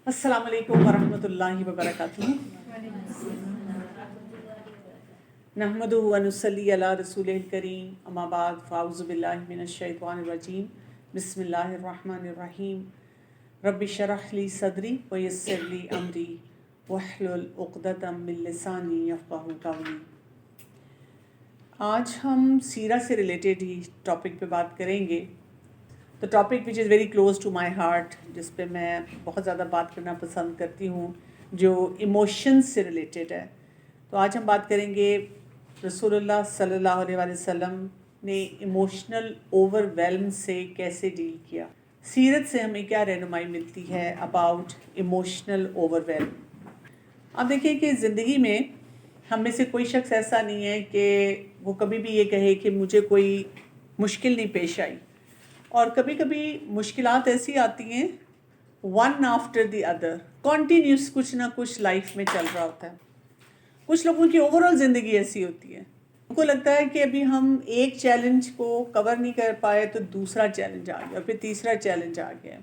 السلام علیکم ورحمۃ اللہ وبرکاتہ. نحمدہ ونصلی علی رسولہ الکریم. اما بعد فاعوذ باللہ من الشیطان الرجیم. بسم اللہ الرحمن الرحیم. رب اشرح لی صدری ویسر لی امری واحلل عقدۃ من لسانی یفقہوا قولی. آج ہم سیرہ سے ریلیٹڈ ہی ٹاپک پہ بات کریں گے. تو topic which is very close to my heart, جس پہ میں بہت زیادہ بات کرنا پسند کرتی ہوں، جو ایموشنز سے ریلیٹڈ ہے. تو آج ہم بات کریں گے رسول اللہ صلی اللہ علیہ وآلہ وسلم نے ایموشنل اوور ویلم سے کیسے ڈیل کیا. سیرت سے ہمیں کیا رہنمائی ملتی ہے اباؤٹ ایموشنل اوور ویلم. اب دیکھیں کہ زندگی میں ہم میں سے کوئی شخص ایسا نہیں ہے کہ وہ کبھی بھی یہ کہے کہ مجھے کوئی مشکل نہیں پیش آئی. اور کبھی کبھی مشکلات ایسی آتی ہیں one after the other, continuous کچھ نہ کچھ لائف میں چل رہا ہوتا ہے. کچھ لوگوں کی اوور آل زندگی ایسی ہوتی ہے، ان کو لگتا ہے کہ ابھی ہم ایک چیلنج کو کور نہیں کر پائے تو دوسرا چیلنج آ گیا، پھر تیسرا چیلنج آ گیا.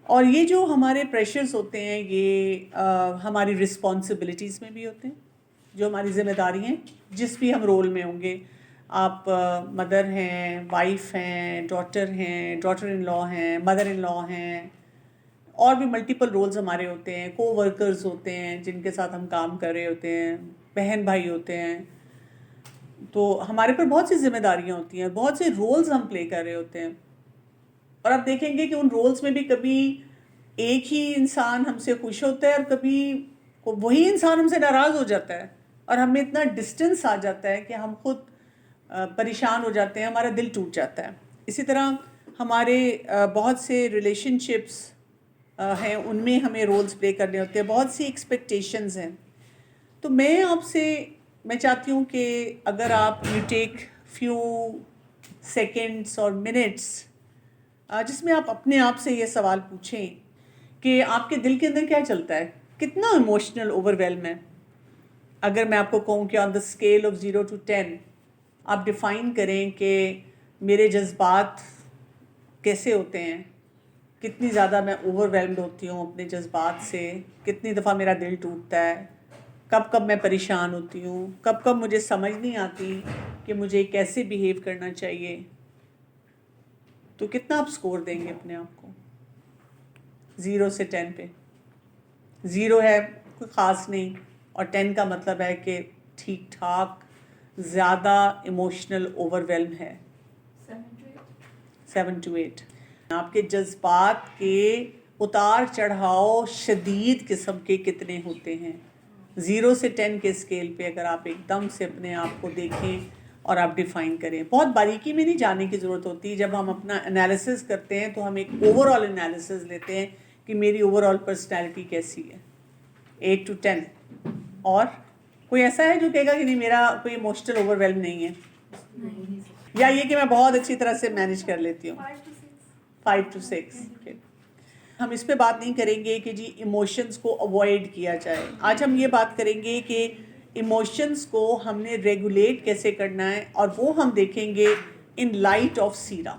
اور یہ جو ہمارے پریشرز ہوتے ہیں یہ ہماری رسپانسبلٹیز میں بھی ہوتے ہیں، جو ہماری ذمہ داری ہیں جس بھی ہم رول میں ہوں گے. آپ مدر ہیں، وائف ہیں، ڈاٹر ہیں، ڈاٹر ان لا ہیں، مدر ان لا ہیں، اور بھی ملٹیپل رولز ہمارے ہوتے ہیں. کو ورکرز ہوتے ہیں جن کے ساتھ ہم کام کر رہے ہوتے ہیں، بہن بھائی ہوتے ہیں. تو ہمارے پر بہت سی ذمہ داریاں ہوتی ہیں، بہت سے رولز ہم پلے کر رہے ہوتے ہیں. اور آپ دیکھیں گے کہ ان رولز میں بھی کبھی ایک ہی انسان ہم سے خوش ہوتا ہے اور کبھی وہی انسان ہم سے ناراض ہو جاتا ہے، اور ہمیں اتنا ڈسٹنس آ جاتا ہے کہ ہم خود پریشان ہو جاتے ہیں، ہمارا دل ٹوٹ جاتا ہے. اسی طرح ہمارے بہت سے ریلیشن شپس ہیں، ان میں ہمیں رولز پلے کرنے ہوتے ہیں، بہت سی ایکسپیکٹیشنز ہیں. تو میں چاہتی ہوں کہ اگر آپ یو ٹیک فیو سیکنڈس اور منٹس جس میں آپ اپنے آپ سے یہ سوال پوچھیں کہ آپ کے دل کے اندر کیا چلتا ہے، کتنا ایموشنل اوور ویلم ہے. اگر میں آپ کو کہوں کہ آن دا اسکیل آف 0 to 10 آپ ڈیفائن کریں کہ میرے جذبات کیسے ہوتے ہیں، کتنی زیادہ میں اوور ویلمڈ ہوتی ہوں اپنے جذبات سے، کتنی دفعہ میرا دل ٹوٹتا ہے، کب کب میں پریشان ہوتی ہوں، کب کب مجھے سمجھ نہیں آتی کہ مجھے کیسے بیہیو کرنا چاہیے. تو کتنا آپ سکور دیں گے اپنے آپ کو 0 سے 10 پہ؟ 0 ہے کوئی خاص نہیں، اور 10 کا مطلب ہے کہ ٹھیک ٹھاک زیادہ ایموشنل اوور ویلم ہے. 7 to 8. آپ کے جذبات کے اتار چڑھاؤ شدید قسم کے کتنے ہوتے ہیں. 0 سے 10 کے اسکیل پہ اگر آپ ایک دم سے اپنے آپ کو دیکھیں اور آپ ڈیفائن کریں. بہت باریکی میں نہیں جانے کی ضرورت ہوتی. جب ہم اپنا انالیسس کرتے ہیں تو ہم ایک اوور آل انالیسس لیتے ہیں کہ میری اوور آل پرسنالٹی کیسی ہے. 8 to 10. اور کوئی ایسا ہے جو کہے گا کہ نہیں میرا کوئی ایموشنل اوور ویلم نہیں ہے، یا یہ کہ میں بہت اچھی طرح سے مینیج کر لیتی ہوں. 5 to 6. ہم اس پہ بات نہیں کریں گے کہ جی ایموشنز کو اوائڈ کیا جائے. آج ہم یہ بات کریں گے کہ ایموشنز کو ہم نے ریگولیٹ کیسے کرنا ہے، اور وہ ہم دیکھیں گے ان لائٹ آف سیرہ.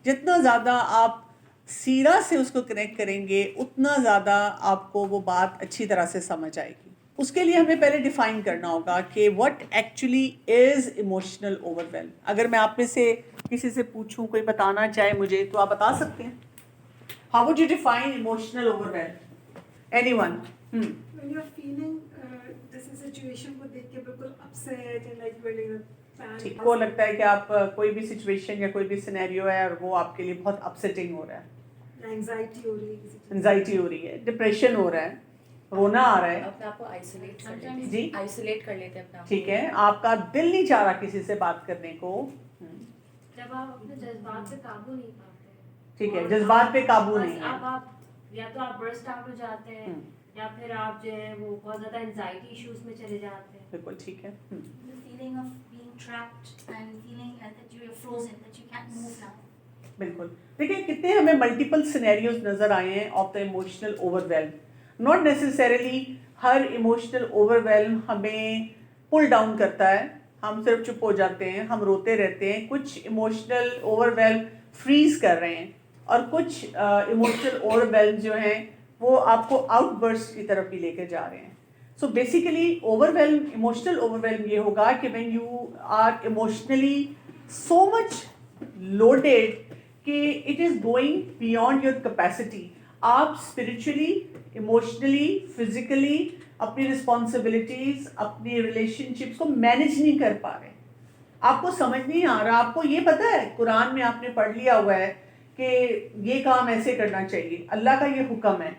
جتنا زیادہ آپ سیرہ سے اس کو کنیکٹ کریں گے اتنا زیادہ آپ کو وہ بات اچھی طرح سے سمجھ آئے گی. اس کے لیے ہمیں پہلے ڈیفائن کرنا ہوگا کہ what actually is emotional overwhelm. اگر میں آپ میں سے کسی سے پوچھوں، کوئی بتانا چاہے مجھے، تو آپ بتا سکتے ہیں. How would you define emotional overwhelm? Anyone? When you're feeling this situation کو دیکھ کے بالکل upset and like really ٹھیک کو لگتا ہے کہ آپ کوئی بھی سچویشن یا کوئی بھی سینیریو ہے اور وہ آپ کے لیے بہت اپسیٹنگ ہو رہا ہے، اینگزائٹی ہو رہی ہے، انزائٹی ہو رہی ہے، ڈپریشن ہو رہا ہے، رونا آ رہا ہے، اپنے آپ کو آئسولیٹ کر لیتے ہیں. جی آئسولیٹ کر لیتے ہیں اپنے آپ کو. ٹھیک ہے، آپ کا دل نہیں چاہ رہا کسی سے بات کرنے کو. جب آپ اپنے جذبات پہ قابو نہیں پاتے. ٹھیک ہے، جذبات پہ قابو نہیں ہے. اب آپ یا تو آپ برسٹ آؤٹ ہو جاتے ہیں یا پھر آپ جو ہے وہ بہت زیادہ انزائٹی ایشوز میں چلے جاتے ہیں. بالکل ٹھیک ہے. feeling of being trapped and feeling that you are frozen, that you can't move now. بالکل. دیکھیں کتنے ہمیں ملٹیپل سینیریوز نظر آئے ہیں of the emotional over whelm. Not necessarily Hare emotional over whelm ہمیں پل ڈاؤن کرتا ہے، ہم صرف چپ ہو جاتے ہیں، ہم روتے رہتے ہیں. کچھ ایموشنل اوور ویلم فریز کر رہے ہیں اور کچھ ایموشنل اوور ویلم جو ہیں وہ آپ کو آؤٹ برسٹ کی طرف بھی لے کے جا رہے ہیں. So basically emotional overwhelm یہ ہوگا کہ when you are emotionally so much loaded کہ it is going beyond your capacity. آپ اسپرچولی، ایموشنلی، فزیکلی اپنی رسپانسبلٹیز، اپنی ریلیشن شپس کو مینیج نہیں کر پا رہے. آپ کو سمجھ نہیں آ رہا. آپ کو یہ پتہ ہے قرآن میں آپ نے پڑھ لیا ہوا ہے کہ یہ کام ایسے کرنا چاہیے، اللہ کا یہ حکم ہے،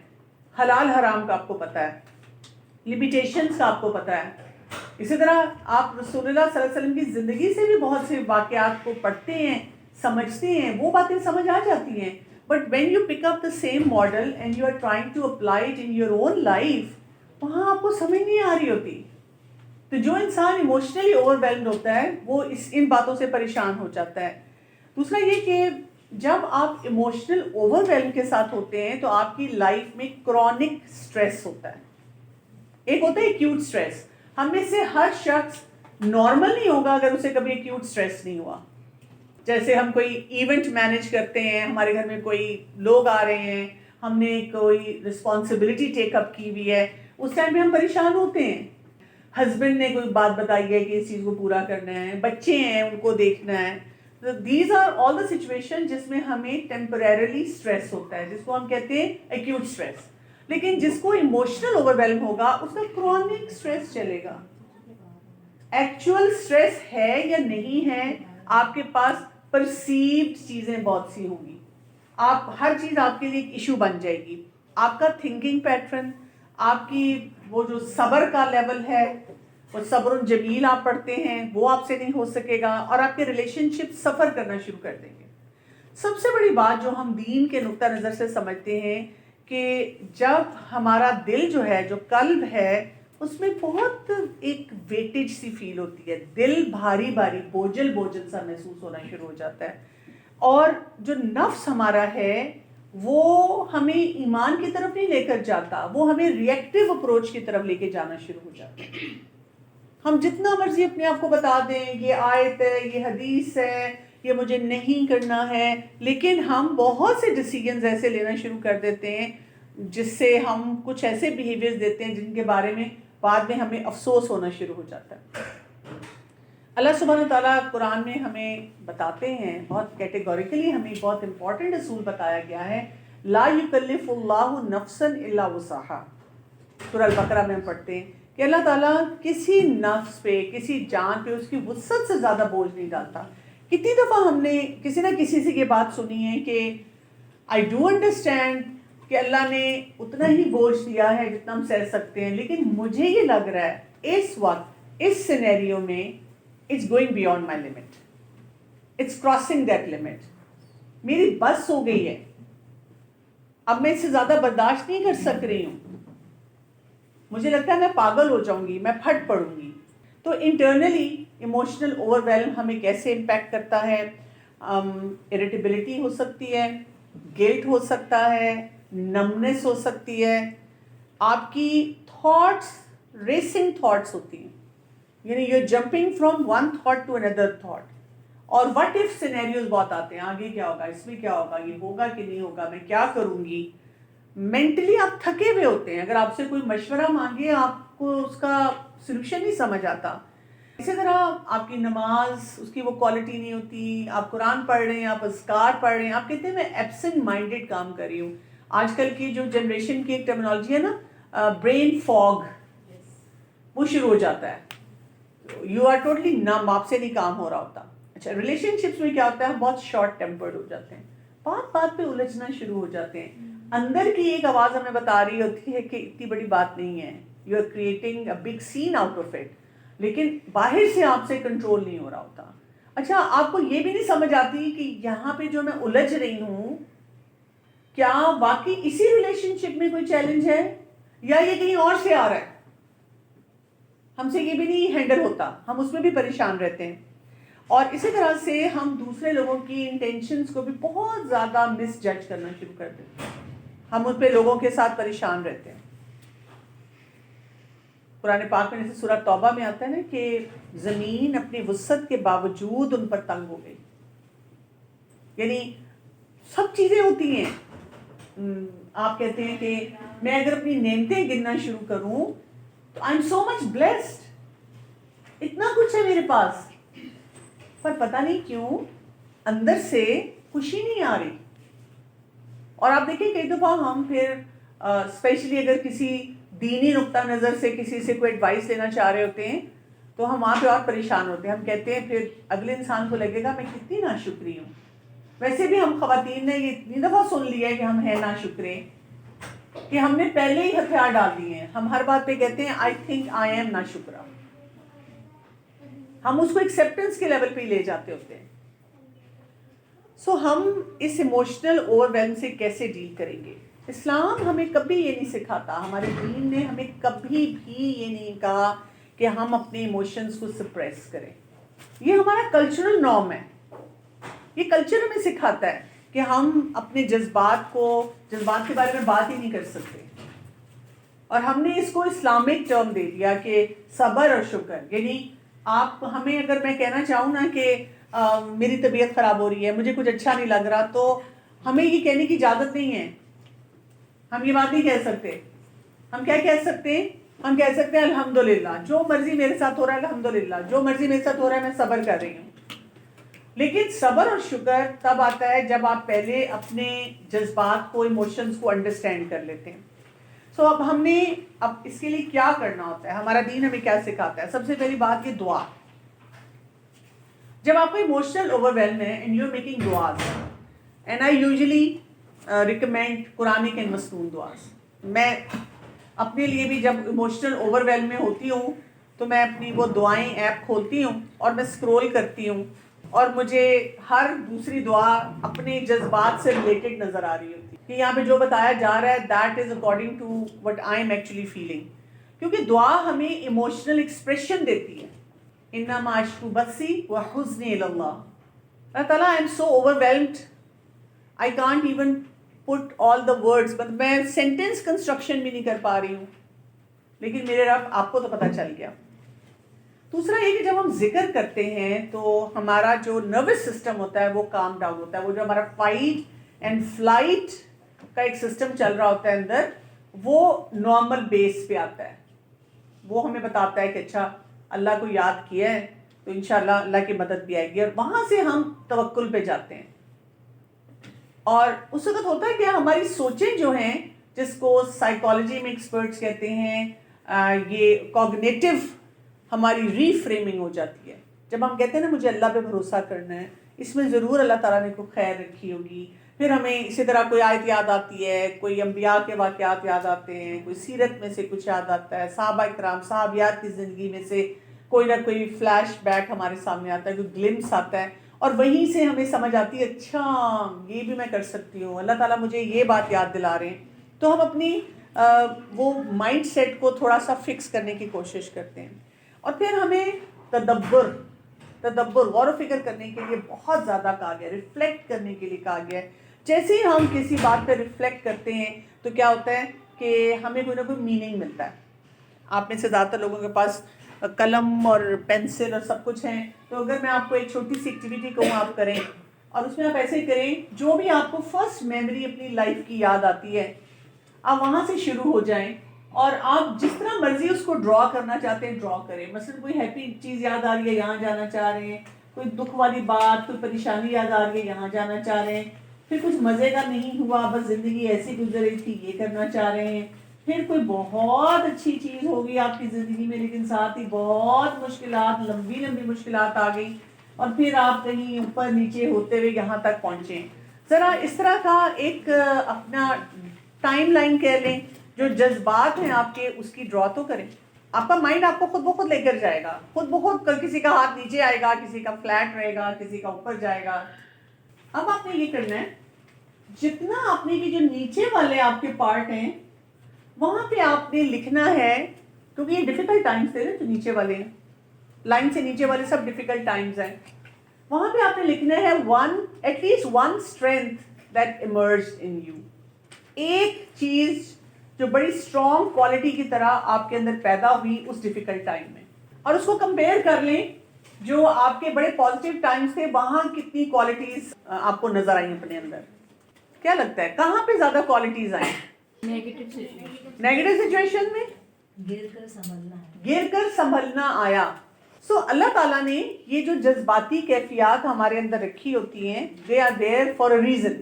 حلال حرام کا آپ کو پتہ ہے، لمیٹیشنس کا آپ کو پتہ ہے. اسی طرح آپ رسول اللہ صلی اللہ علیہ وسلم کی زندگی سے بھی بہت سے واقعات کو پڑھتے ہیں، سمجھتے ہیں، وہ باتیں سمجھ آ جاتی ہیں. But when you pick up the same model and you are trying to apply it in your own life, وہاں آپ کو سمجھ نہیں آ رہی ہوتی. تو جو انسان ایموشنلی اوور ویلمڈ ہوتا ہے وہ ان باتوں سے پریشان ہو جاتا ہے. دوسرا یہ کہ جب آپ ایموشنل اوور ویلم کے ساتھ ہوتے ہیں تو آپ کی لائف میں کرونک اسٹریس ہوتا ہے. ایک ہوتا ہے ایکیوٹ اسٹریس. ہم میں سے ہر شخص نارمل نہیں ہوگا اگر اسے کبھی ایکیوٹ اسٹریس نہیں ہوا. جیسے ہم کوئی ایونٹ مینیج کرتے ہیں، ہمارے گھر میں کوئی لوگ آ رہے ہیں، ہم نے کوئی رسپانسبلٹی ٹیک اپ کی ہوئی ہے، اس ٹائم پہ ہم پریشان ہوتے ہیں. ہسبینڈ نے کوئی بات بتائی ہے کہ اس چیز کو پورا کرنا ہے، بچے ہیں ان کو دیکھنا ہے. These are all the situation جس میں ہمیں ٹیمپریریلی اسٹریس ہوتا ہے، جس کو ہم کہتے ہیں ایکیوٹ اسٹریس. لیکن جس کو ایموشنل اوور ویلم ہوگا اس کا کرونک اسٹریس چلے گا. ایکچوئل اسٹریس ہے یا نہیں ہے، آپ کے پاس پرسیوڈ چیزیں بہت سی ہوں گی. آپ ہر چیز آپ کے لیے ایک ایشو بن جائے گی. آپ کا تھنکنگ پیٹرن، آپ کی وہ جو صبر کا لیول ہے، وہ صبر الجمیل آپ پڑھتے ہیں، وہ آپ سے نہیں ہو سکے گا، اور آپ کے ریلیشن شپ سفر کرنا شروع کر دیں گے. سب سے بڑی بات جو ہم دین کے نقطہ نظر سے سمجھتے ہیں کہ جب ہمارا دل جو ہے، جو قلب ہے، اس میں بہت ایک ویٹیج سی فیل ہوتی ہے. دل بھاری بھاری، بوجھل بوجھل سا محسوس ہونا شروع ہو جاتا ہے. اور جو نفس ہمارا ہے وہ ہمیں ایمان کی طرف نہیں لے کر جاتا، وہ ہمیں ری ایکٹیو اپروچ کی طرف لے کے جانا شروع ہو جاتا ہے. ہم جتنا مرضی اپنے آپ کو بتا دیں یہ آیت ہے، یہ حدیث ہے، یہ مجھے نہیں کرنا ہے، لیکن ہم بہت سے ڈیسیجنز ایسے لینا شروع کر دیتے ہیں جس سے ہم کچھ ایسے بیہیویئرز دیتے ہیں جن کے بارے میں بعد میں ہمیں افسوس ہونا شروع ہو جاتا ہے. اللہ سبحانہ تعالیٰ قرآن میں ہمیں بتاتے ہیں، بہت کیٹیگوریکلی ہمیں بہت امپورٹنٹ اصول بتایا گیا ہے. لا یکلف اللہ نفسا الا وسعہا. سورہ البقرہ میں ہم پڑھتے ہیں کہ اللہ تعالیٰ کسی نفس پہ، کسی جان پہ اس کی وسعت سے زیادہ بوجھ نہیں ڈالتا. کتنی دفعہ ہم نے کسی نہ کسی سے یہ بات سنی ہے کہ آئی ڈو انڈرسٹینڈ کہ اللہ نے اتنا ہی بوجھ دیا ہے جتنا ہم سہ سکتے ہیں، لیکن مجھے یہ لگ رہا ہے اس وقت اس سینیریو میں it's going beyond my limit, it's crossing that limit. میری بس ہو گئی ہے، اب میں اس سے زیادہ برداشت نہیں کر سک رہی ہوں، مجھے لگتا ہے میں پاگل ہو جاؤں گی، میں پھٹ پڑوں گی. تو انٹرنلی ایموشنل اوور ویلم ہمیں کیسے امپیکٹ کرتا ہے؟ اریٹیبلٹی ہو سکتی ہے، گلٹ ہو سکتا ہے، نمنس ہو سکتی ہے، آپ کی تھاٹس ریسنگ تھاٹس ہوتی ہیں، یعنی you jumping from one thought to another thought. اور وٹ ایف سینیریوز بہت آتے ہیں، آگے کیا ہوگا، اس میں کیا ہوگا، یہ ہوگا کہ نہیں ہوگا، میں کیا کروں گی. مینٹلی آپ تھکے ہوئے ہوتے ہیں، اگر آپ سے کوئی مشورہ مانگے آپ کو اس کا سلوشن نہیں سمجھ آتا. اسی طرح آپ کی نماز، اس کی وہ کوالٹی نہیں ہوتی. آپ قرآن پڑھ رہے ہیں، آپ اذکار پڑھ رہے ہیں، آپ کہتے ہیں میں ایبسنٹ مائنڈیڈ کام کر رہی ہوں. آج کل کی جو جنریشن کی ایک ٹرمینالوجی ہے نا، برین فاگ، وہ شروع ہو جاتا ہے. یو آر ٹوٹلی نم، آپ سے نہیں کام ہو رہا ہوتا. اچھا، ریلیشن شپس میں کیا ہوتا ہے، ہم بہت شارٹ ٹیمپرڈ ہو جاتے ہیں، بات بات پہ الجھنا شروع ہو جاتے ہیں. اندر کی ایک آواز ہمیں بتا رہی ہوتی ہے کہ اتنی بڑی بات نہیں ہے، you are creating a big scene out of it, لیکن باہر سے آپ سے کنٹرول نہیں ہو رہا ہوتا. اچھا، آپ کو یہ بھی نہیں سمجھ آتی کہ یہاں پہ جو میں الجھ رہی ہوں کیا واقعی اسی ریلیشن شپ میں کوئی چیلنج ہے یا یہ کہیں اور سے آ رہا ہے. ہم سے یہ بھی نہیں ہینڈل ہوتا، ہم اس میں بھی پریشان رہتے ہیں. اور اسی طرح سے ہم دوسرے لوگوں کی انٹینشنز کو بھی بہت زیادہ مس جج کرنا شروع کر دیتے ہیں، ہم ان پہ لوگوں کے ساتھ پریشان رہتے ہیں. قرآن پاک میں جیسے سورہ توبہ میں آتا ہے نا کہ زمین اپنی وسعت کے باوجود ان پر تنگ ہو گئی. یعنی سب چیزیں ہوتی ہیں. آپ کہتے ہیں کہ میں اگر اپنی نعمتیں گننا شروع کروں تو I am so much blessed, اتنا کچھ ہے میرے پاس, پر پتہ نہیں کیوں اندر سے خوشی نہیں آ رہی. اور آپ دیکھیں کئی دفعہ ہم پھر اسپیشلی اگر کسی دینی نقطہ نظر سے کسی سے کوئی ایڈوائس لینا چاہ رہے ہوتے ہیں تو ہم وہاں پہ اور پریشان ہوتے ہیں. ہم کہتے ہیں پھر اگلے انسان کو لگے گا میں کتنی ناشکری ہوں. ویسے بھی ہم خواتین نے یہ اتنی دفعہ سن لیا ہے کہ ہم ہیں ناشکرے کہ ہم نے پہلے ہی ہتھیار ڈال دیے ہیں. ہم ہر بات پہ کہتے ہیں آئی تھنک آئی ایم ناشکرا. ہم اس کو ایکسیپٹنس کے لیول پہ ہی لے جاتے ہوتے ہیں. سو ہم اس ایموشنل اوور ویلم سے کیسے ڈیل کریں گے؟ اسلام ہمیں کبھی یہ نہیں سکھاتا, ہمارے دین نے ہمیں کبھی بھی یہ نہیں کہا کہ ہم اپنے ایموشنز کو سپریس کریں. یہ ہمارا کلچرل نارم ہے, یہ کلچر ہمیں سکھاتا ہے کہ ہم اپنے جذبات کے بارے میں بات ہی نہیں کر سکتے. اور ہم نے اس کو اسلامک ٹرم دے دیا کہ صبر اور شکر. یعنی آپ ہمیں اگر میں کہنا چاہوں نا کہ میری طبیعت خراب ہو رہی ہے, مجھے کچھ اچھا نہیں لگ رہا, تو ہمیں یہ کہنے کی اجازت نہیں ہے. ہم یہ بات نہیں کہہ سکتے. ہم کیا کہہ سکتے ہیں؟ ہم کہہ سکتے ہیں الحمدللہ, جو مرضی میرے ساتھ ہو رہا ہے الحمدللہ, جو مرضی میرے ساتھ ہو رہا ہے میں صبر کر رہی ہوں. لیکن صبر اور شکر تب آتا ہے جب آپ پہلے اپنے جذبات کو, ایموشنز کو انڈرسٹینڈ کر لیتے ہیں. سو اب ہم نے اس کے لیے کیا کرنا ہوتا ہے, ہمارا دین ہمیں کیا سکھاتا ہے؟ سب سے پہلی بات یہ دعا. جب آپ کو ایموشنل اوور ویلم ہے اینڈ یو آر میکنگ دعاز, and I usually recommend Quranic and مسنون دعاز. میں اپنے لیے بھی جب ایموشنل اوور ویلم میں ہوتی ہوں تو میں اپنی وہ دعائیں ایپ کھولتی ہوں اور میں اسکرول کرتی ہوں, اور مجھے ہر دوسری دعا اپنے جذبات سے ریلیٹڈ نظر آ رہی ہوتی ہے کہ یہاں پہ جو بتایا جا رہا ہے that is according to what I am actually feeling. کیونکہ دعا ہمیں ایموشنل ایکسپریشن دیتی ہے. انما اشکو بثی وحزنی الی اللہ. اللہ تعالیٰ I am so over whelmed, I can't even put all the words, but میں سینٹینس کنسٹرکشن بھی نہیں کر پا رہی ہوں, لیکن میرے رب آپ کو تو پتہ چل گیا. دوسرا یہ کہ جب ہم ذکر کرتے ہیں تو ہمارا جو نروس سسٹم ہوتا ہے وہ کام ڈاؤن ہوتا ہے. وہ جو ہمارا فائٹ اینڈ فلائٹ کا ایک سسٹم چل رہا ہوتا ہے اندر, وہ نارمل بیس پہ آتا ہے. وہ ہمیں بتاتا ہے کہ اچھا اللہ کو یاد کیا ہے تو انشاءاللہ اللہ کی مدد بھی آئے گی, اور وہاں سے ہم توکل پہ جاتے ہیں. اور اس وقت ہوتا ہے کہ ہماری سوچیں جو ہیں, جس کو سائیکالوجی میں ایکسپرٹس کہتے ہیں, یہ کوگنیٹو ہماری ری فریمنگ ہو جاتی ہے. جب ہم کہتے ہیں نا مجھے اللہ پہ بھروسہ کرنا ہے, اس میں ضرور اللہ تعالیٰ نے کوئی خیر رکھی ہوگی. پھر ہمیں اسی طرح کوئی آیت یاد آتی ہے, کوئی انبیاء کے واقعات یاد آتے ہیں, کوئی سیرت میں سے کچھ یاد آتا ہے, صحابہ کرام صحابیات کی زندگی میں سے کوئی نہ کوئی فلیش بیک ہمارے سامنے آتا ہے, کوئی گلمس آتا ہے, اور وہیں سے ہمیں سمجھ آتی ہے اچھا یہ بھی میں کر سکتی ہوں, اللہ تعالیٰ مجھے یہ بات یاد دلا رہے ہیں. تو ہم اپنی وہ مائنڈ سیٹ کو تھوڑا سا فکس کرنے کی کوشش کرتے ہیں. اور پھر ہمیں تدبر غور و فکر کرنے کے لیے بہت زیادہ کہا گیا, ریفلیکٹ کرنے کے لیے کہا گیا ہے. جیسے ہی ہم کسی بات پہ ریفلیکٹ کرتے ہیں تو کیا ہوتا ہے کہ ہمیں کوئی نہ کوئی میننگ ملتا ہے. آپ میں سے زیادہ تر لوگوں کے پاس قلم اور پینسل اور سب کچھ ہیں, تو اگر میں آپ کو ایک چھوٹی سی ایکٹیویٹی کہوں آپ کریں, اور اس میں آپ ایسے کریں جو بھی آپ کو فرسٹ میموری اپنی لائف کی یاد آتی ہے آپ وہاں سے شروع ہو جائیں, اور آپ جس طرح مرضی اس کو ڈرا کرنا چاہتے ہیں ڈرا کریں. مثلا کوئی ہیپی چیز یاد آ رہی ہے یہاں جانا چاہ رہے ہیں, کوئی دکھ والی بات, کوئی پریشانی یاد آ رہی ہے یہاں جانا چاہ رہے ہیں, پھر کچھ مزے کا نہیں ہوا بس زندگی ایسی گزر رہی تھی یہ کرنا چاہ رہے ہیں, پھر کوئی بہت اچھی چیز ہوگی آپ کی زندگی میں لیکن ساتھ ہی بہت مشکلات, لمبی مشکلات آ گئی, اور پھر آپ کہیں اوپر نیچے ہوتے ہوئے یہاں تک پہنچے. ذرا اس طرح کا ایک اپنا ٹائم لائن کہہ لیں, جو جذبات ہیں آپ کے اس کی ڈرا تو کریں. آپ کا مائنڈ آپ کو خود بخود لے کر جائے گا, خود بخود کسی کا ہاتھ نیچے آئے گا, کسی کا فلیٹ رہے گا, کسی کا اوپر جائے گا. اب آپ نے یہ کرنا ہے, جتنا آپ نے جو نیچے والے آپ کے پارٹ ہیں وہاں پہ آپ نے لکھنا ہے, کیونکہ یہ ڈیفیکلٹ ٹائمز تھے نا جو نیچے والے ہیں, لائن سے نیچے والے سب ڈیفیکلٹ ٹائمز ہیں. وہاں پہ آپ نے لکھنا ہے at least one strength that emerged in you. ایک چیز جو بڑی اسٹرانگ کوالٹی کی طرح آپ کے اندر پیدا ہوئی اس ڈیفیکلٹ ٹائم میں, اور اس کو کمپیئر کر لیں جو آپ کے بڑے پازیٹیو ٹائمز تھے, وہاں کتنی کوالٹیز آپ کو نظر آئیں اپنے اندر. کیا لگتا ہے کہاں پہ زیادہ کوالٹیز آئیں؟ نیگیٹو سچویشن میں گر کر سنبھلنا آیا. سو اللہ تعالیٰ نے یہ جو جذباتی کیفیات ہمارے اندر رکھی ہوتی ہیں they are there for a reason.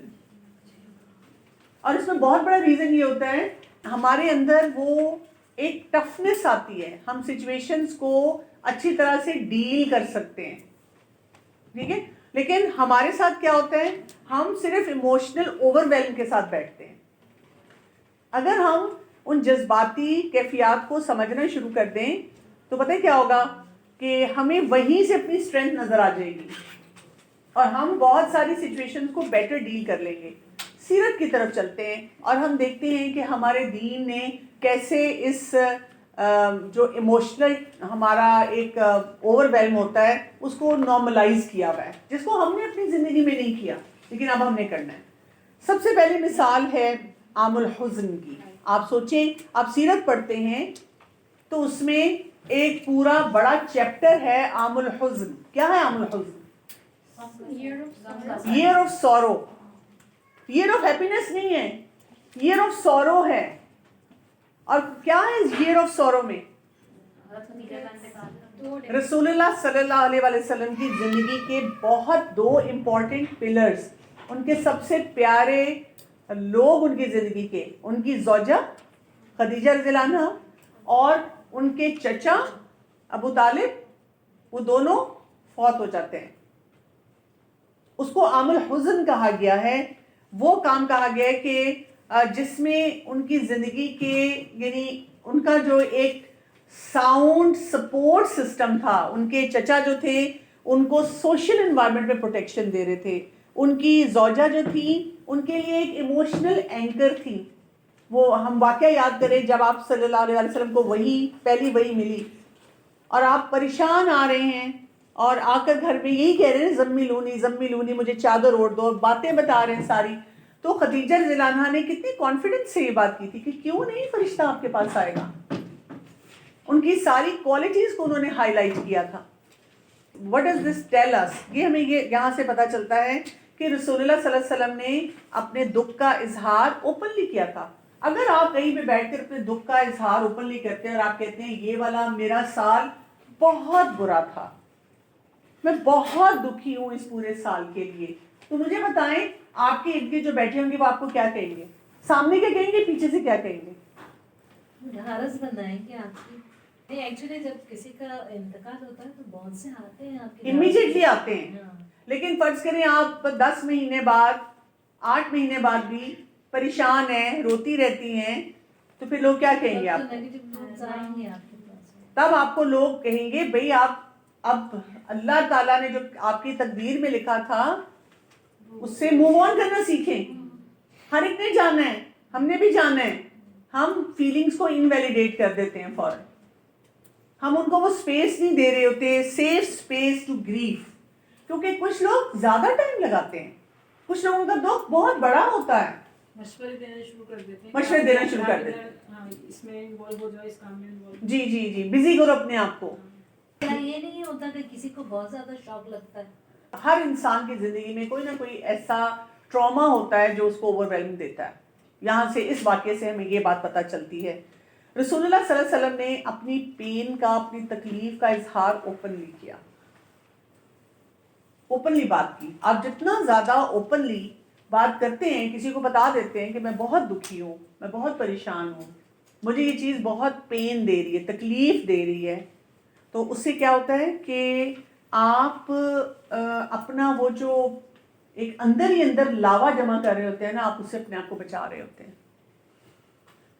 اور اس میں بہت بڑا ریزن یہ ہوتا ہے ہمارے اندر وہ ایک ٹفنس آتی ہے, ہم سچویشنز کو اچھی طرح سے ڈیل کر سکتے ہیں, ٹھیک ہے. لیکن ہمارے ساتھ کیا ہوتا ہے, ہم صرف ایموشنل اوور ویلم کے ساتھ بیٹھتے ہیں. اگر ہم ان جذباتی کیفیات کو سمجھنا شروع کر دیں تو پتہ کیا ہوگا کہ ہمیں وہیں سے اپنی اسٹرینتھ نظر آ جائے گی اور ہم بہت ساری سچویشنز کو بیٹر ڈیل کر لیں گے. سیرت کی طرف چلتے ہیں اور ہم دیکھتے ہیں کہ ہمارے دین نے کیسے اس جو ایموشنل ہمارا ایک اوور ویلم ہوتا ہے اس کو نارملائز کیا ہوا ہے, جس کو ہم نے اپنی زندگی میں نہیں کیا لیکن اب ہم نے کرنا ہے. سب سے پہلی مثال ہے عام الحزن کی. آپ سوچیں, آپ سیرت پڑھتے ہیں تو اس میں ایک پورا بڑا چیپٹر ہے عام الحزن. کیا ہے عام الحزن؟ Year of sorrow. Year of happiness نہیں ہے, ایئر آف سورو ہے. اور کیا ہے اس ایئر آف سورو میں؟ رسول اللہ صلی اللہ علیہ وسلم کی زندگی کے بہت دو امپورٹنٹ پلرز, ان کے سب سے پیارے لوگ ان کی زندگی کے, ان کی زوجہ خدیجہ رضی اللہ عنہا اور ان کے چچا ابو طالب, وہ دونوں فوت ہو جاتے ہیں. اس کو عام الحزن کہا گیا ہے. وہ کام کہا گیا ہے کہ جس میں ان کی زندگی کے یعنی ان کا جو ایک ساؤنڈ سپورٹ سسٹم تھا, ان کے چچا جو تھے ان کو سوشل انوائرمنٹ میں پروٹیکشن دے رہے تھے, ان کی زوجہ جو تھی ان کے لیے ایک ایموشنل اینکر تھی. وہ ہم واقعہ یاد کریں جب آپ صلی اللہ علیہ وسلم کو پہلی وحی ملی اور آپ پریشان آ رہے ہیں اور آ کر گھر میں یہی کہہ رہے ہیں زملونی مجھے چادر اوڑھ دو, باتیں بتا رہے ہیں ساری. تو خدیجہ رضی اللہ عنہا نے کتنی کانفیڈنس سے یہ بات کی تھی کہ کیوں نہیں فرشتہ آپ کے پاس آئے گا. ان کی ساری کوالٹیز کو انہوں نے ہائی لائٹ کیا تھا. What does this tell us? یہ ہمیں یہاں سے پتا چلتا ہے کہ رسول اللہ صلی اللہ علیہ وسلم نے اپنے دکھ کا اظہار اوپنلی کیا تھا. اگر آپ کہیں پہ بیٹھ کر اپنے دکھ کا اظہار اوپنلی کرتے ہیں اور آپ کہتے ہیں یہ والا میرا سال بہت برا تھا, میں بہت دکھی ہوں اس پورے سال کے لیے, تو مجھے بتائیں آپ کے ارد گرد جو بیٹھے ہوں گے وہ آپ کو کیا کہیں گے؟ سامنے کیا کہیں گے, پیچھے سے کیا کہیں گے؟ ڈھارس بنائیں گے آپ کی. نہیں ایکچولی جب کسی کا انتقال ہوتا ہے تو بہت سے آتے ہیں آپ کے, امیڈیٹلی آتے ہیں. لیکن فرض کریں آپ 10 مہینے بعد 8 مہینے بعد بھی پریشان ہیں, روتی رہتی ہیں, تو پھر لوگ کیا کہیں گے آپ کو؟ تب آپ کو لوگ کہیں گے بھئی آپ اب اللہ تعالیٰ نے جو آپ کی تقدیر میں لکھا تھا اس سے موو آن کرنا سیکھیں. ہر ایک نے جانا ہے, ہم نے بھی جانا ہے. ہم فیلنگز کو انویلیڈیٹ کر دیتے ہیں فوراً, ہم ان کو وہ سپیس نہیں دے رہے ہوتے, سیف سپیس ٹو گریف. کیونکہ کچھ لوگ زیادہ ٹائم لگاتے ہیں, کچھ لوگوں کا دکھ بہت بڑا ہوتا ہے, مشورے دینا شروع کر دیتے ہیں, مشورے دینا شروع کر دیتے ہیں, اس میں انوالو ہو جاؤ, اس کام میں انوالو. جی بزی کرو اپنے آپ کو. یہ نہیں ہوتا کہ کسی کو بہت زیادہ شوق لگتا ہے. ہر انسان کی زندگی میں کوئی نہ کوئی ایسا ٹراما ہوتا ہے جو اس کو اوور ویلم دیتا ہے. یہاں سے اس واقعے سے ہمیں یہ بات پتہ چلتی ہے. رسول اللہ صلی اللہ علیہ وسلم نے اپنی پین کا, اپنی تکلیف کا اظہار اوپنلی کیا, اوپنلی بات کی. آپ جتنا زیادہ اوپنلی بات کرتے ہیں, کسی کو بتا دیتے ہیں کہ میں بہت دکھی ہوں, میں بہت پریشان ہوں, مجھے یہ چیز بہت پین دے رہی ہے, تکلیف دے رہی ہے, تو اس سے کیا ہوتا ہے کہ آپ اپنا وہ جو ایک اندر ہی اندر لاوا جمع کر رہے ہوتے ہیں نا, آپ اس سے اپنے آپ کو بچا رہے ہوتے ہیں.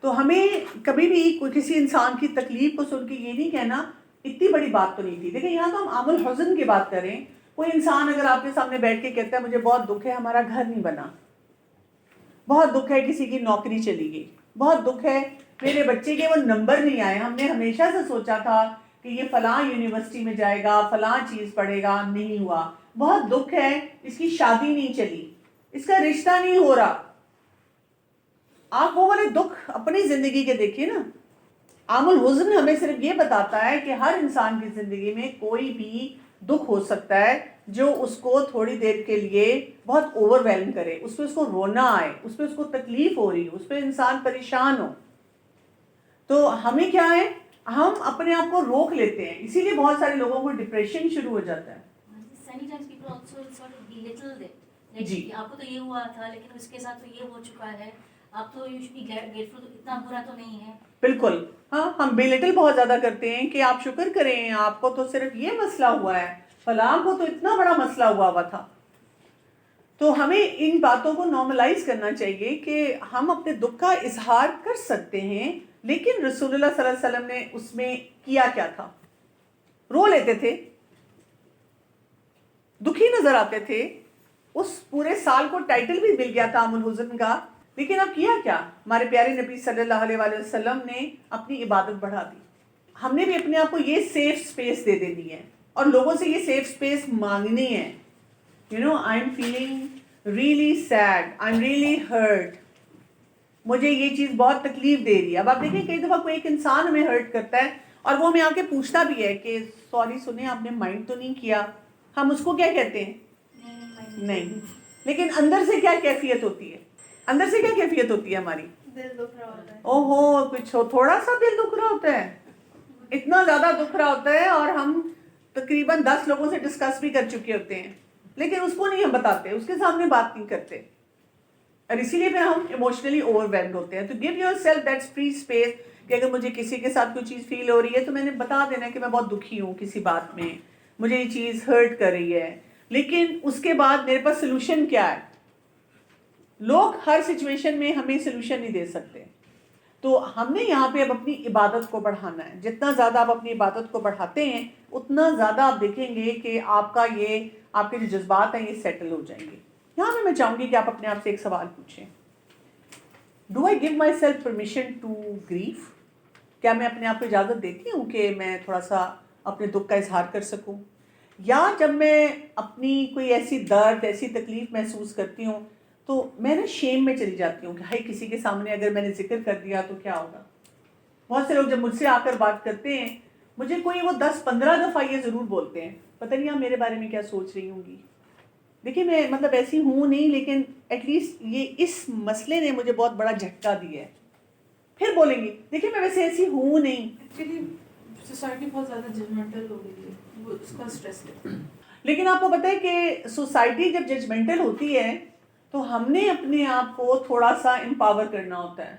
تو ہمیں کبھی بھی کوئی کسی انسان کی تکلیف کو سن کے یہ نہیں کہنا اتنی بڑی بات تو نہیں تھی. دیکھیں یہاں تو ہم عام الحزن کی بات کریں. کوئی انسان اگر آپ کے سامنے بیٹھ کے کہتا ہے مجھے بہت دکھ ہے ہمارا گھر نہیں بنا, بہت دکھ ہے کسی کی نوکری چلی گئی, بہت دکھ ہے میرے بچے کے وہ نمبر نہیں آئے, ہم نے ہمیشہ سے سوچا تھا کہ یہ فلاں یونیورسٹی میں جائے گا, فلاں چیز پڑھے گا, نہیں ہوا, بہت دکھ ہے اس کی شادی نہیں چلی, اس کا رشتہ نہیں ہو رہا. آپ وہ والے دکھ اپنی زندگی کے دیکھیے نا. عام الحزن ہمیں صرف یہ بتاتا ہے کہ ہر انسان کی زندگی میں کوئی بھی دکھ ہو سکتا ہے جو اس کو تھوڑی دیر کے لیے بہت اوور ویلم کرے, اس پہ اس کو رونا آئے, اس پہ اس کو تکلیف ہو رہی ہو, اس پہ انسان پریشان ہو. تو ہمیں کیا ہے, ہم اپنے آپ کو روک لیتے ہیں, اسی لیے بہت سارے لوگوں کو ڈپریشن شروع ہو جاتا ہے. Sometimes people also sort of belittle it. Like, جی. آپ کو تو یہ ہوا تھا لیکن اس کے ساتھ تو یہ ہو چکا ہے, آپ تو you should be grateful, اتنا برا تو نہیں ہے. بالکل, ہاں, ہم بیلٹل بہت زیادہ کرتے ہیں کہ آپ شکر کریں, آپ کو تو صرف یہ مسئلہ ہوا ہے, فلاں کو تو اتنا بڑا مسئلہ ہوا تھا. تو ہمیں ان باتوں کو نارملائز کرنا چاہیے کہ ہم اپنے دکھ کا اظہار کر سکتے ہیں, لیکن رسول اللہ صلی اللہ علیہ وسلم نے اس میں کیا کیا تھا؟ رو لیتے تھے, دکھی نظر آتے تھے, اس پورے سال کو ٹائٹل بھی مل گیا تھا عام الحزن کا, لیکن اب کیا کیا؟ ہمارے پیارے نبی صلی اللہ علیہ وآلہ وسلم نے اپنی عبادت بڑھا دی. ہم نے بھی اپنے آپ کو یہ سیف سپیس دے دینی ہے اور لوگوں سے یہ سیف سپیس مانگنی ہے. I'm feeling really sad, I'm really hurt, مجھے یہ چیز بہت تکلیف دے رہی ہے. اب آپ دیکھیں کئی دفعہ کوئی ایک انسان ہمیں ہرٹ کرتا ہے اور وہ ہمیں آ کے پوچھتا بھی ہے کہ سوری سنیں آپ نے مائنڈ تو نہیں کیا. ہم اس کو کیا کہتے ہیں؟ نہیں. لیکن اندر سے کیا کیفیت ہوتی ہے؟ اندر سے کیا کیفیت ہوتی ہے ہماری؟ دل دکھ رہا ہوتا ہے. اوہو, کچھ تھوڑا سا دل دکھ رہا ہوتا ہے, اتنا زیادہ دکھ رہا ہوتا ہے, اور ہم تقریباً 10 لوگوں سے ڈسکس بھی کر چکے ہوتے ہیں, لیکن اس کو نہیں ہم بتاتے, اس کے سامنے بات نہیں کرتے, اور اسی لیے پھر ہم ایموشنلی اوور ویلڈ ہوتے ہیں. تو give your self that free space کہ اگر مجھے کسی کے ساتھ کوئی چیز فیل ہو رہی ہے تو میں نے بتا دینا کہ میں بہت دکھی ہوں کسی بات میں, مجھے یہ چیز ہرٹ کر رہی ہے, لیکن اس کے بعد میرے پاس سلوشن کیا ہے. لوگ ہر سچویشن میں ہمیں سلوشن نہیں دے سکتے. تو ہم نے یہاں پہ اب اپنی عبادت کو بڑھانا ہے. جتنا زیادہ آپ اپنی عبادت کو بڑھاتے ہیں اتنا زیادہ آپ دیکھیں گے کہ آپ کے جو جذبات ہیں یہ سیٹل ہو جائیں گے. یہاں پہ میں چاہوں گی کہ آپ اپنے آپ سے ایک سوال پوچھیں, do I give myself permission to grieve? کیا میں اپنے آپ کو اجازت دیتی ہوں کہ میں تھوڑا سا اپنے دکھ کا اظہار کر سکوں؟ یا جب میں اپنی کوئی ایسی درد, ایسی تکلیف محسوس کرتی ہوں تو میں نا شیم میں چلی جاتی ہوں کہ ہائی کسی کے سامنے اگر میں نے ذکر کر دیا تو کیا ہوگا. بہت سے لوگ جب مجھ سے آ کر بات کرتے ہیں, مجھے کوئی وہ 10-15 دفعہ یہ ضرور بولتے ہیں, پتہ نہیں آپ میرے بارے میں کیا سوچ رہی ہوں گی. دیکھیں میں مطلب ایسی ہوں نہیں, لیکن ایٹ لیسٹ یہ اس مسئلے نے مجھے بہت بڑا جھٹکا دیا ہے. پھر بولیں گی دیکھیں میں ویسے ایسی ہوں نہیں. ایکچولی سوسائٹی بہت زیادہ ججمنٹل ہو گئی ہے, وہ اس کا اسٹریس ہے. لیکن آپ کو پتہ ہے کہ سوسائٹی جب ججمنٹل ہوتی ہے تو ہم نے اپنے آپ کو تھوڑا سا امپاور کرنا ہوتا ہے.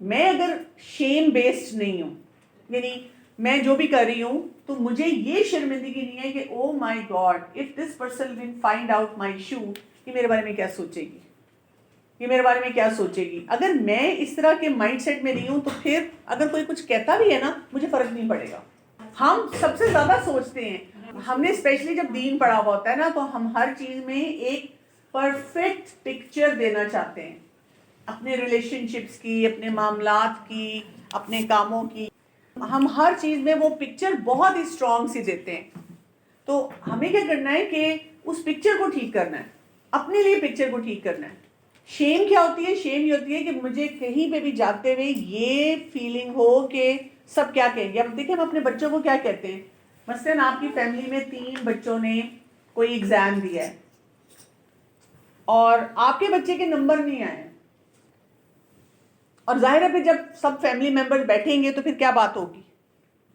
میں اگر شیم بیسڈ نہیں ہوں, یعنی میں جو بھی کر رہی ہوں تو مجھے یہ شرمندگی نہیں ہے کہ oh my god if this person will find out my issue, یہ میرے بارے میں کیا سوچے گی, یہ میرے بارے میں کیا سوچے گی. اگر میں اس طرح کے مائنڈ سیٹ میں نہیں ہوں تو پھر اگر کوئی کچھ کہتا بھی ہے نا مجھے فرق نہیں پڑے گا. ہم سب سے زیادہ سوچتے ہیں, ہم نے اسپیشلی جب دین پڑھا ہوا ہوتا ہے نا تو ہم ہر چیز میں ایک پرفیکٹ پکچر دینا چاہتے ہیں, اپنے ریلیشن شپس کی, اپنے معاملات کی, اپنے کاموں کی. ہم ہر چیز میں وہ پکچر بہت ہی اسٹرانگ سی دیتے ہیں. تو ہمیں کیا کرنا ہے کہ اس پکچر کو ٹھیک کرنا ہے, اپنے لیے پکچر کو ٹھیک کرنا ہے. شیم کیا ہوتی ہے؟ شیم یہ ہوتی ہے کہ مجھے کہیں پہ بھی جاتے ہوئے یہ فیلنگ ہو کہ سب کیا کہیں گے. اب دیکھیں ہم اپنے بچوں کو کیا کہتے ہیں, مثلاً آپ کی فیملی میں 3 بچوں نے کوئی ایگزام دیا ہے اور آپ کے بچے کے نمبر نہیں آئے, اور ظاہر ہے پھر جب سب فیملی ممبر بیٹھیں گے تو پھر کیا بات ہوگی,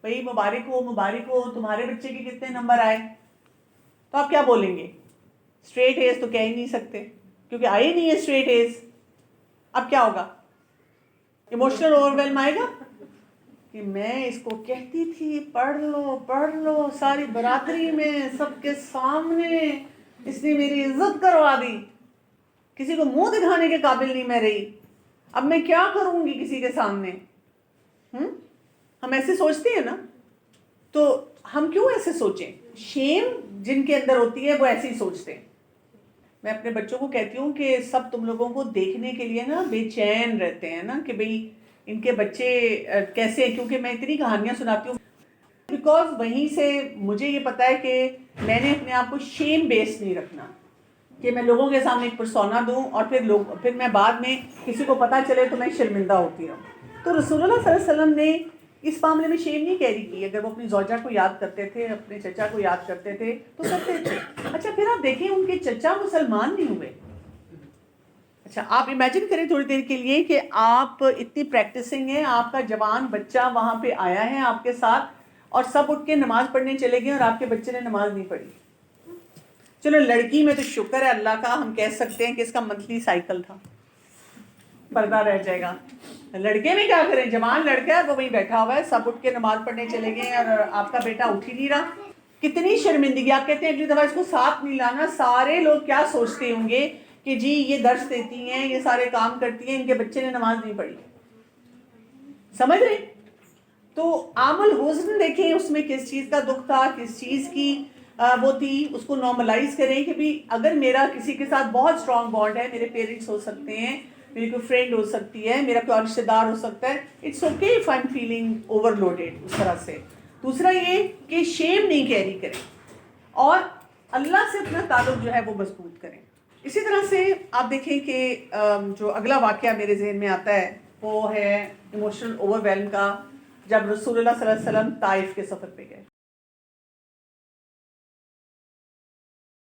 بھئی مبارک ہو تمہارے بچے کے کتنے نمبر آئے. تو آپ کیا بولیں گے؟ اسٹریٹ ایز تو کہہ ہی نہیں سکتے کیونکہ آئے نہیں ہے اسٹریٹ ایز. اب کیا ہوگا؟ ایموشنل اوور ویلم آئے گا کہ میں اس کو کہتی تھی پڑھ لو ساری برادری میں سب کے سامنے, اس نے میری عزت کروا دی, کسی کو منہ دکھانے کے قابل نہیں میں رہی, اب میں کیا کروں گی کسی کے سامنے. ہم ایسے سوچتے ہیں نا. تو ہم کیوں ایسے سوچیں؟ شیم جن کے اندر ہوتی ہے وہ ایسے ہی سوچتے ہیں. میں اپنے بچوں کو کہتی ہوں کہ سب تم لوگوں کو دیکھنے کے لیے نا بے چین رہتے ہیں نا کہ بھئی ان کے بچے کیسے, کیونکہ میں اتنی کہانیاں سناتی ہوں بیکاز وہیں سے مجھے یہ پتا ہے کہ میں نے اپنے آپ کو شیم بیس نہیں رکھنا کہ میں لوگوں کے سامنے ایک پرسونا دوں اور پھر میں بعد میں کسی کو پتہ چلے تو میں شرمندہ ہوتی ہوں. تو رسول اللہ صلی اللہ علیہ وسلم نے اس معاملے میں شیم نہیں کیری کی. اگر وہ اپنی زوجہ کو یاد کرتے تھے, اپنے چچا کو یاد کرتے تھے تو کرتے تھے. اچھا پھر آپ دیکھیں ان کے چچا مسلمان نہیں ہوئے. اچھا آپ امیجن کریں تھوڑی دیر کے لیے کہ آپ اتنی پریکٹسنگ ہیں, آپ کا جوان بچہ وہاں پہ آیا ہے آپ کے ساتھ اور سب اٹھ کے نماز پڑھنے چلے گئے اور آپ کے بچے نے نماز نہیں پڑھی. چلو لڑکی میں تو شکر ہے اللہ کا, ہم کہہ سکتے ہیں کہ اس کا منتھلی سائیکل تھا, پردہ رہ جائے گا. لڑکے میں کیا کریں, جوان لڑکا ہے وہ وہیں بیٹھا ہوا ہے, سب اٹھ کے نماز پڑھنے چلے گئے اور آپ کا بیٹا اٹھ ہی نہیں رہا. کتنی شرمندگی. آپ کہتے ہیں اگلی دفعہ اس کو ساتھ نہیں لانا. سارے لوگ کیا سوچتے ہوں گے کہ جی یہ درس دیتی ہیں, یہ سارے کام کرتی ہیں, ان کے بچے نے نماز نہیں پڑھی. سمجھ رہے؟ تو عامل حزن دیکھیں اس میں کس چیز کا دکھ تھا, کس چیز کی وہ تھی, اس کو نارملائز کریں کہ بھی اگر میرا کسی کے ساتھ بہت اسٹرانگ بانڈ ہے, میرے پیرنٹس ہو سکتے ہیں, میری کوئی فرینڈ ہو سکتی ہے, میرا کوئی رشتے دار ہو سکتا ہے, it's okay if I am feeling overloaded اس طرح سے. دوسرا یہ کہ شیم نہیں کیری کریں اور اللہ سے اپنا تعلق جو ہے وہ مضبوط کریں. اسی طرح سے آپ دیکھیں کہ جو اگلا واقعہ میرے ذہن میں آتا ہے وہ ہے ایموشنل اوور ویلم کا, جب رسول اللہ صلی اللہ علیہ وسلم طائف کے سفر پہ گئے.